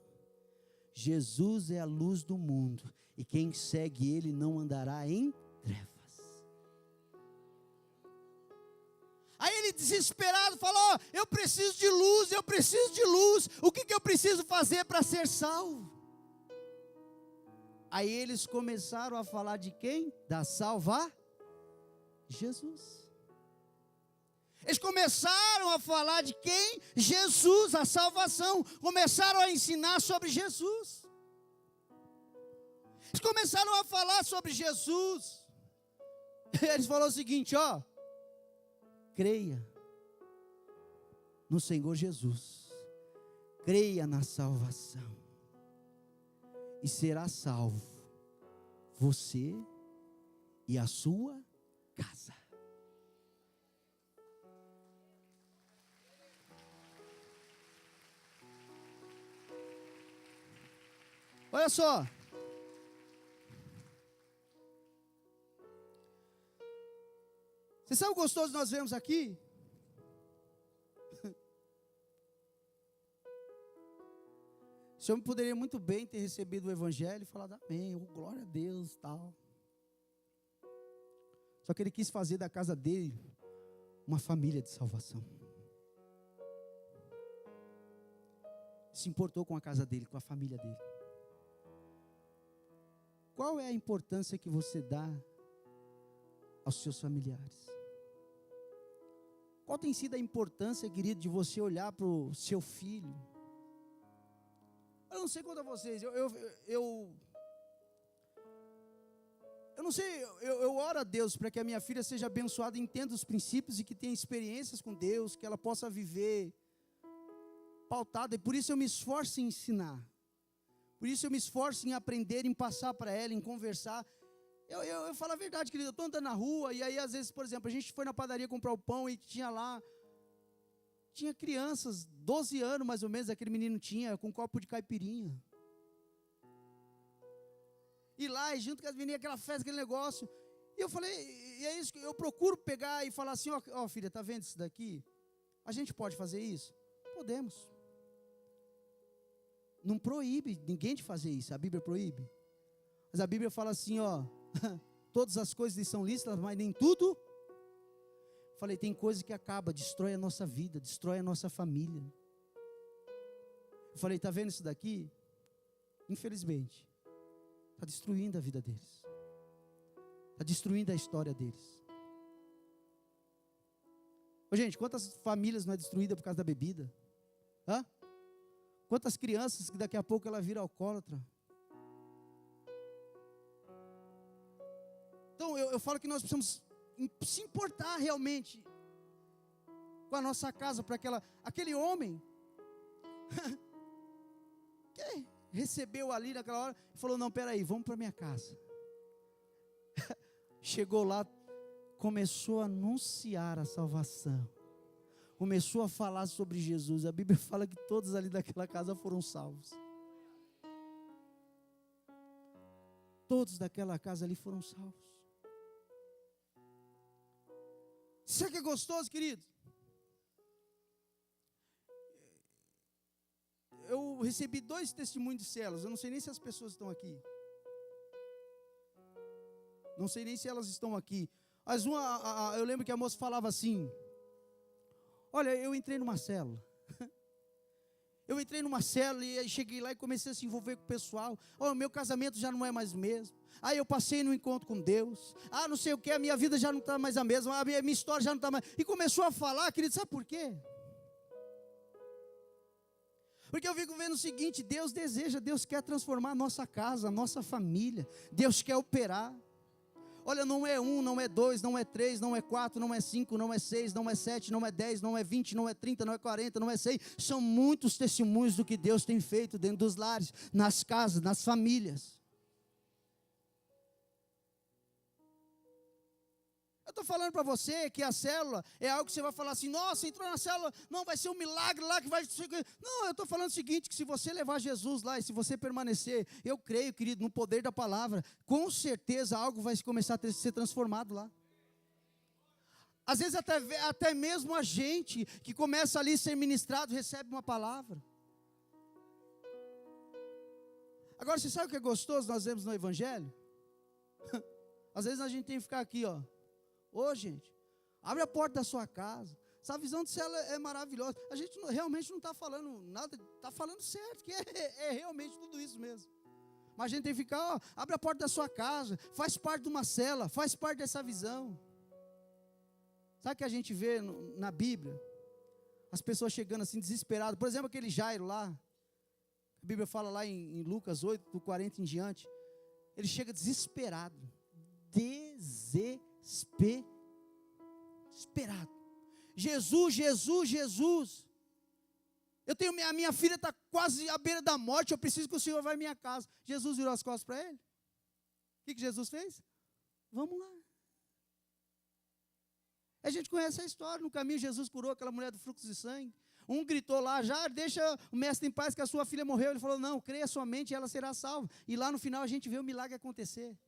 Jesus é a luz do mundo, e quem segue ele não andará em trevas. Aí ele desesperado falou, eu preciso de luz, eu preciso de luz, o que eu preciso fazer para ser salvo? Aí eles começaram a falar de quem? Da salva Jesus. Eles começaram a falar de quem? Jesus, a salvação. Começaram a ensinar sobre Jesus. Eles começaram a falar sobre Jesus. Eles falaram o seguinte, ó. Creia no Senhor Jesus. Creia na salvação. E será salvo você e a sua casa. Olha só. Você sabe o gostoso que nós vemos aqui? Esse homem poderia muito bem ter recebido o evangelho e falado amém, oh, glória a Deus, tal. Só que ele quis fazer da casa dele uma família de salvação. Se importou com a casa dele, com a família dele. Qual é a importância que você dá aos seus familiares? Qual tem sido a importância, querido, de você olhar para o seu filho? Eu não sei quanto a vocês, eu Eu não sei, eu oro a Deus para que a minha filha seja abençoada, entenda os princípios e que tenha experiências com Deus, que ela possa viver pautada. E por isso eu me esforço em ensinar. Por isso eu me esforço em aprender, em passar para ela, em conversar. Eu falo a verdade, querido. Eu estou andando na rua e aí às vezes, por exemplo, a gente foi na padaria comprar o pão e tinha crianças, 12 anos mais ou menos, aquele menino tinha, com um copo de caipirinha. E lá, e junto com as meninas, aquela festa, aquele negócio. E eu falei, e é isso que eu procuro pegar e falar assim, ó filha, tá vendo isso daqui? A gente pode fazer isso? Podemos. Não proíbe ninguém de fazer isso, a Bíblia proíbe. Mas a Bíblia fala assim, todas as coisas lhe são lícitas, mas nem tudo. Falei, tem coisa que acaba, destrói a nossa vida, destrói a nossa família. Eu falei, tá vendo isso daqui? Infelizmente, está destruindo a vida deles. Está destruindo a história deles. Ô, gente, quantas famílias não é destruída por causa da bebida? Quantas crianças que daqui a pouco ela vira alcoólatra? Então eu falo que nós precisamos se importar realmente com a nossa casa, para aquele homem que recebeu ali naquela hora e falou, não, peraí, vamos para minha casa. Chegou lá, começou a anunciar a salvação, começou a falar sobre Jesus. A Bíblia fala que todos ali daquela casa foram salvos. Todos daquela casa ali foram salvos. Sabe o que é gostoso, querido? Eu recebi 2 testemunhos de células. Eu não sei nem se as pessoas estão aqui. Não sei nem se elas estão aqui. Mas eu lembro que a moça falava assim, olha, eu entrei numa célula. Eu entrei numa célula e cheguei lá e comecei a se envolver com o pessoal. O meu casamento já não é mais o mesmo. Aí eu passei no encontro com Deus. Não sei o que, a minha vida já não está mais a mesma. A minha história já não está mais. E começou a falar, querido, sabe por quê? Porque eu fico vendo o seguinte, Deus deseja, Deus quer transformar a nossa casa, a nossa família. Deus quer operar. Olha, não é 1, não é 2, não é 3, não é 4, não é 5, não é 6, não é 7, não é 10, não é 20, não é 30, não é 40, não é 100. São muitos testemunhos do que Deus tem feito dentro dos lares, nas casas, nas famílias. Eu estou falando para você que a célula é algo que você vai falar assim, nossa, entrou na célula, não, vai ser um milagre lá que vai... Não, eu estou falando o seguinte, que se você levar Jesus lá e se você permanecer, eu creio, querido, no poder da palavra, com certeza algo vai começar a ser transformado lá. Às vezes até mesmo a gente que começa ali a ser ministrado, recebe uma palavra. Agora, você sabe o que é gostoso nós vemos no Evangelho? Às vezes a gente tem que ficar aqui, Ô, gente, abre a porta da sua casa. Essa visão do céu é maravilhosa. A gente realmente não está falando nada, está falando certo, que é realmente tudo isso mesmo. Mas a gente tem que ficar, abre a porta da sua casa, faz parte de uma cela, faz parte dessa visão. Sabe o que a gente vê na Bíblia? As pessoas chegando assim desesperadas. Por exemplo, aquele Jairo lá. A Bíblia fala lá em Lucas 8, do 40 em diante. Ele chega desesperado. Desesperado. Jesus. A minha filha está quase à beira da morte, eu preciso que o Senhor vá à minha casa. Jesus virou as costas para ele. O que Jesus fez? Vamos lá. A gente conhece a história, no caminho Jesus curou aquela mulher do fluxo de sangue. Um gritou lá, já deixa o mestre em paz que a sua filha morreu. Ele falou, não, creia somente e ela será salva. E lá no final a gente vê o milagre acontecer.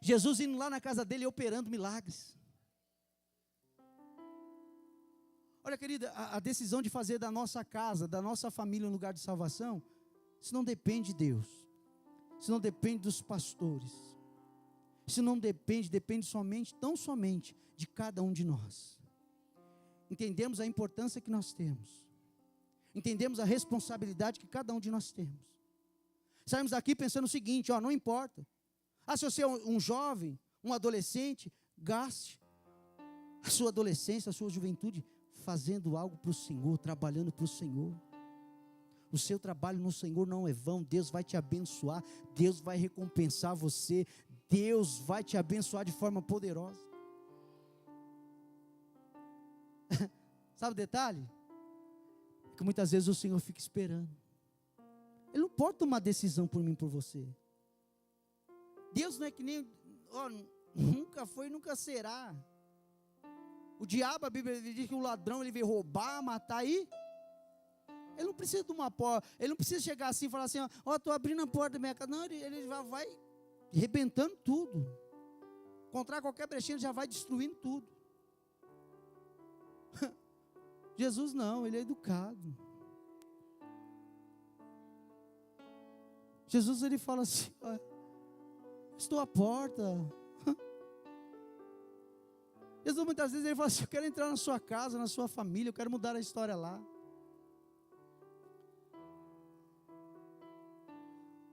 Jesus indo lá na casa dele e operando milagres. Olha, querida, a decisão de fazer da nossa casa, da nossa família um lugar de salvação, isso não depende de Deus. Isso não depende dos pastores. Isso não depende somente, tão somente, de cada um de nós. Entendemos a importância que nós temos. Entendemos a responsabilidade que cada um de nós temos. Saímos daqui pensando o seguinte, não importa. Se você é um jovem, um adolescente, gaste a sua adolescência, a sua juventude, fazendo algo para o Senhor, trabalhando para o Senhor. O seu trabalho no Senhor não é vão, Deus vai te abençoar, Deus vai recompensar você, Deus vai te abençoar de forma poderosa. Sabe o detalhe? É que muitas vezes o Senhor fica esperando. Ele não pode tomar decisão por mim, por você. Deus não é que nem, nunca foi e nunca será. O diabo, a Bíblia diz que o ladrão, ele veio roubar, matar e... Ele não precisa de uma porta, ele não precisa chegar assim e falar assim, estou abrindo a porta da minha casa. Não, ele já vai arrebentando tudo. Encontrar qualquer brechinha, ele já vai destruindo tudo. Jesus não, ele é educado. Jesus, ele fala assim, estou à porta. Jesus muitas vezes ele fala assim, eu quero entrar na sua casa, na sua família, eu quero mudar a história lá.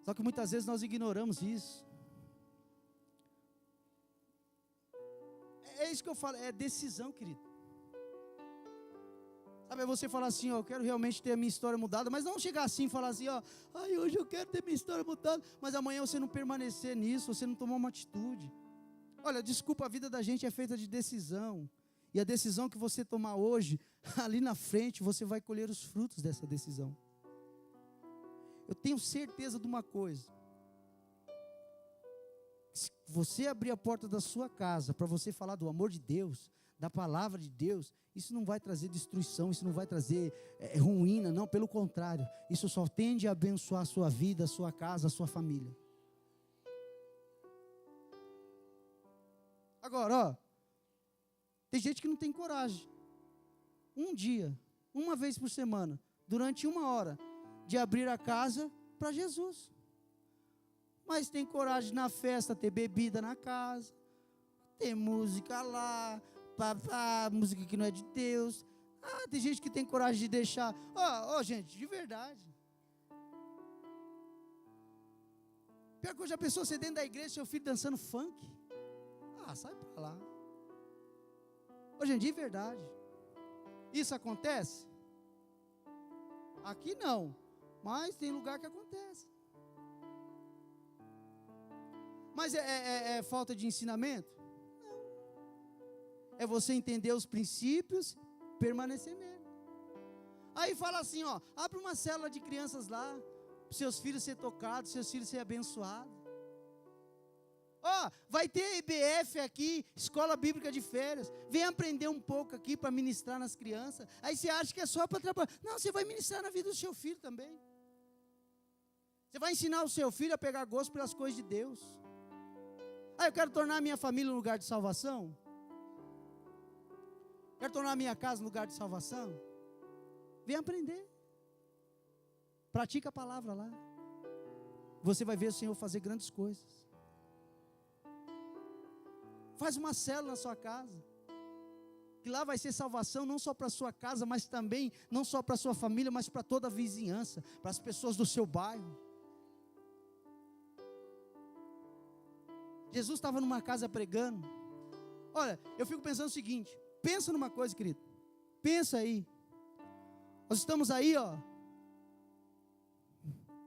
Só que muitas vezes nós ignoramos isso. É isso que eu falo, é decisão, querido. Sabe, é você falar assim, eu quero realmente ter a minha história mudada, mas não chegar assim e falar assim, hoje eu quero ter minha história mudada, mas amanhã você não permanecer nisso, você não tomar uma atitude. Olha, desculpa, a vida da gente é feita de decisão, e a decisão que você tomar hoje, ali na frente, você vai colher os frutos dessa decisão. Eu tenho certeza de uma coisa, se você abrir a porta da sua casa, para você falar do amor de Deus, da palavra de Deus, isso não vai trazer destruição, isso não vai trazer ruína, não, pelo contrário, isso só tende a abençoar a sua vida, a sua casa, a sua família. Agora, tem gente que não tem coragem, um dia, uma vez por semana, durante 1 hora, de abrir a casa para Jesus, mas tem coragem na festa, ter bebida na casa, ter música lá, música que não é de Deus. Tem gente que tem coragem de deixar. Gente, de verdade. Pior que hoje a pessoa, você dentro da igreja, seu filho dançando funk. Sai pra lá. Gente, de verdade. Isso acontece? Aqui não, mas tem lugar que acontece. Mas é falta de ensinamento? É você entender os princípios, permanecer nele. Aí fala assim, abre uma célula de crianças lá, para seus filhos serem tocados, seus filhos serem abençoados. Vai ter IBF aqui, Escola Bíblica de Férias, vem aprender um pouco aqui para ministrar nas crianças. Aí você acha que é só para trabalhar. Não, você vai ministrar na vida do seu filho também. Você vai ensinar o seu filho a pegar gosto pelas coisas de Deus. Eu quero tornar a minha família um lugar de salvação. Quero tornar a minha casa um lugar de salvação. Vem aprender. Pratica a palavra lá. Você vai ver o Senhor fazer grandes coisas. Faz uma célula na sua casa. Que lá vai ser salvação não só para a sua casa, mas também, não só para a sua família, mas para toda a vizinhança, para as pessoas do seu bairro. Jesus estava numa casa pregando. Olha, eu fico pensando o seguinte. Pensa numa coisa, querido. Pensa aí. Nós estamos aí,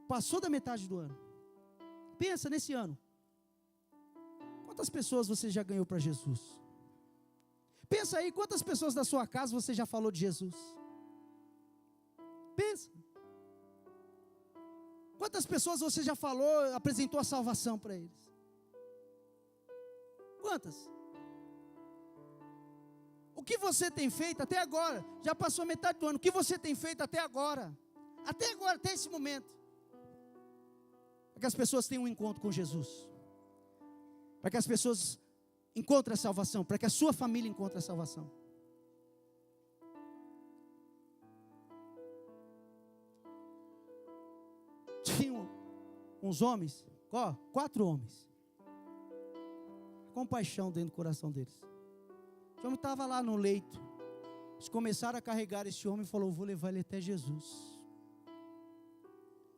passou da metade do ano. Pensa nesse ano. Quantas pessoas você já ganhou para Jesus? Pensa aí, quantas pessoas da sua casa você já falou de Jesus? Pensa. Quantas pessoas você já falou, apresentou a salvação para eles? Quantas? O que você tem feito até agora? Já passou metade do ano. O que você tem feito até agora? Até agora, até esse momento. Para que as pessoas tenham um encontro com Jesus. Para que as pessoas encontrem a salvação. Para que a sua família encontre a salvação. Tinha uns homens, 4 homens. Compaixão dentro do coração deles. O homem estava lá no leito. Eles começaram a carregar esse homem e falou: vou levar ele até Jesus.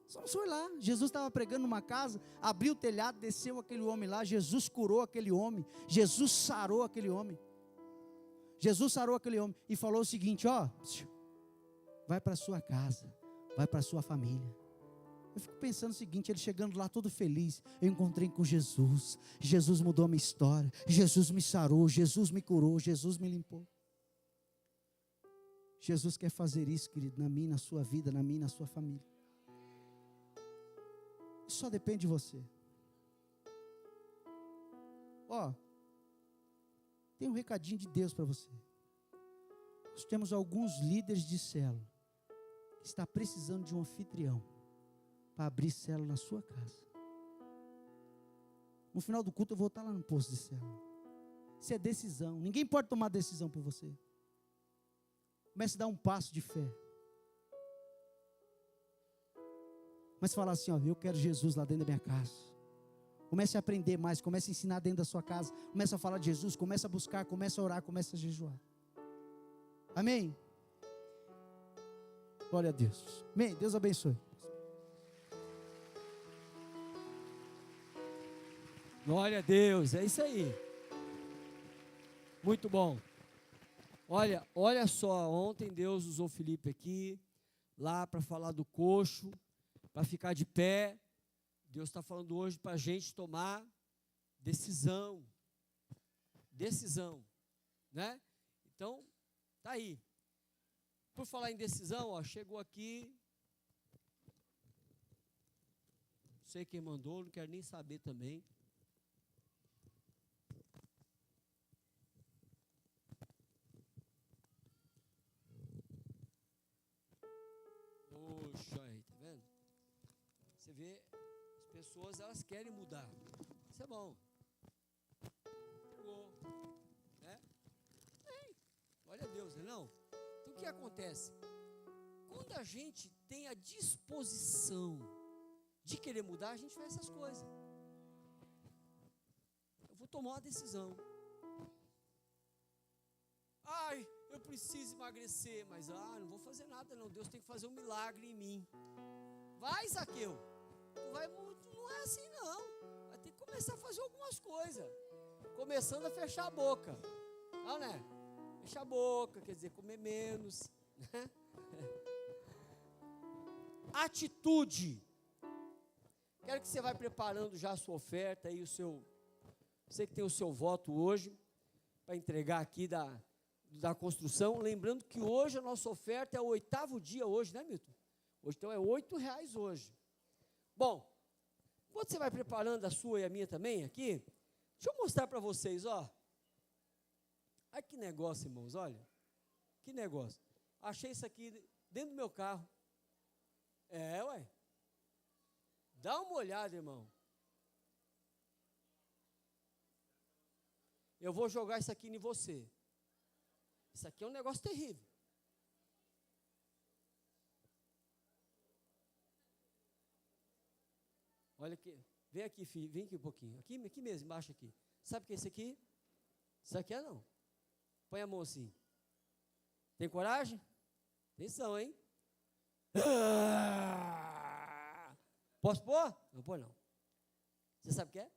Só foi lá. Jesus estava pregando numa casa, abriu o telhado, desceu aquele homem lá. Jesus curou aquele homem. Jesus sarou aquele homem. Jesus sarou aquele homem e falou o seguinte: vai para a sua casa, vai para a sua família. Eu fico pensando o seguinte, ele chegando lá todo feliz, eu encontrei com Jesus, Jesus mudou a minha história, Jesus me sarou, Jesus me curou, Jesus me limpou. Jesus quer fazer isso, querido, na minha, na sua vida, na minha, na sua família. Isso só depende de você. Ó, tem um recadinho de Deus para você. Nós temos alguns líderes de célula que está precisando de um anfitrião para abrir célula na sua casa. No final do culto eu vou estar lá no posto de célula. Isso é decisão. Ninguém pode tomar decisão por você. Comece a dar um passo de fé. Comece a falar assim, ó, eu quero Jesus lá dentro da minha casa. Comece a aprender mais, comece a ensinar dentro da sua casa. Comece a falar de Jesus, comece a buscar, comece a orar, comece a jejuar. Amém? Glória a Deus. Amém? Deus abençoe. Glória a Deus, é isso aí. Muito bom. Olha só, ontem Deus usou o Felipe aqui, lá para falar do coxo, para ficar de pé. Deus está falando hoje para a gente tomar decisão. Decisão, né? Então, tá aí. Por falar em decisão, ó, chegou aqui. Não sei quem mandou, não quero nem saber também. Poxa, aí, tá vendo? Você vê, as pessoas, elas querem mudar. Isso é bom. Chegou, né? Glória a Deus, né não? Então, o que acontece? Quando a gente tem a disposição de querer mudar, a gente faz essas coisas. Eu vou tomar uma decisão. Ai, eu preciso emagrecer, mas não vou fazer nada não, Deus tem que fazer um milagre em mim. Vai, Zaqueu, não é assim não, vai ter que começar a fazer algumas coisas, começando a fechar a boca, não, né? Fechar a boca, quer dizer, comer menos, né? Atitude. Quero que você vá preparando já a sua oferta aí, você que tem o seu voto hoje, para entregar aqui da construção, lembrando que hoje a nossa oferta é o 8º dia hoje, né, Milton? Hoje, então é R$8 hoje. Bom, enquanto você vai preparando a sua e a minha também aqui, deixa eu mostrar para vocês, ó. Olha que negócio, irmãos, olha. Que negócio. Achei isso aqui dentro do meu carro. Ué. Dá uma olhada, irmão. Eu vou jogar isso aqui em você. Isso aqui é um negócio terrível. Olha aqui, vem aqui, filho, vem aqui um pouquinho. Aqui mesmo, embaixo aqui. Sabe o que é isso aqui? Isso aqui é não. Põe a mão assim. Tem coragem? Atenção, hein? Posso pôr? Não pôr não. Você sabe o que é?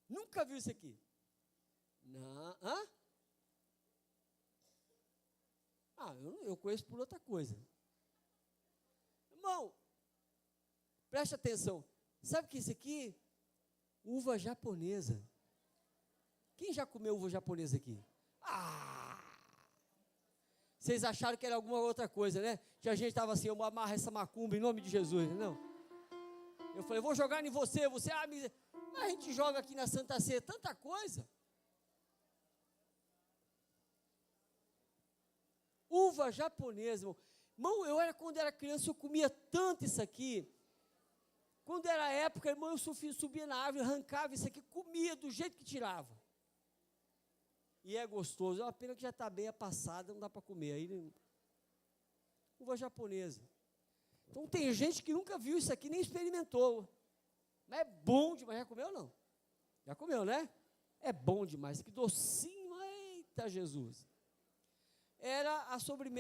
Nunca viu isso aqui. Não. Hã? Eu conheço por outra coisa. Irmão, preste atenção. Sabe o que é isso aqui? Uva japonesa. Quem já comeu uva japonesa aqui? Vocês acharam que era alguma outra coisa, né? Que a gente estava assim, eu amarro essa macumba em nome de Jesus, não? Eu falei, vou jogar em você, mas a gente joga aqui na Santa Ceia tanta coisa. Uva japonesa, irmão. Irmão, quando era criança, eu comia tanto isso aqui. Quando era época, irmão, eu subia na árvore, arrancava isso aqui, comia do jeito que tirava. E é gostoso, é uma pena que já está bem passada, não dá para comer. Aí, uva japonesa. Então tem gente que nunca viu isso aqui, nem experimentou. Mas é bom demais. Já comeu ou não? Já comeu, né? É bom demais. Que docinho, eita Jesus. Era a sobremesa.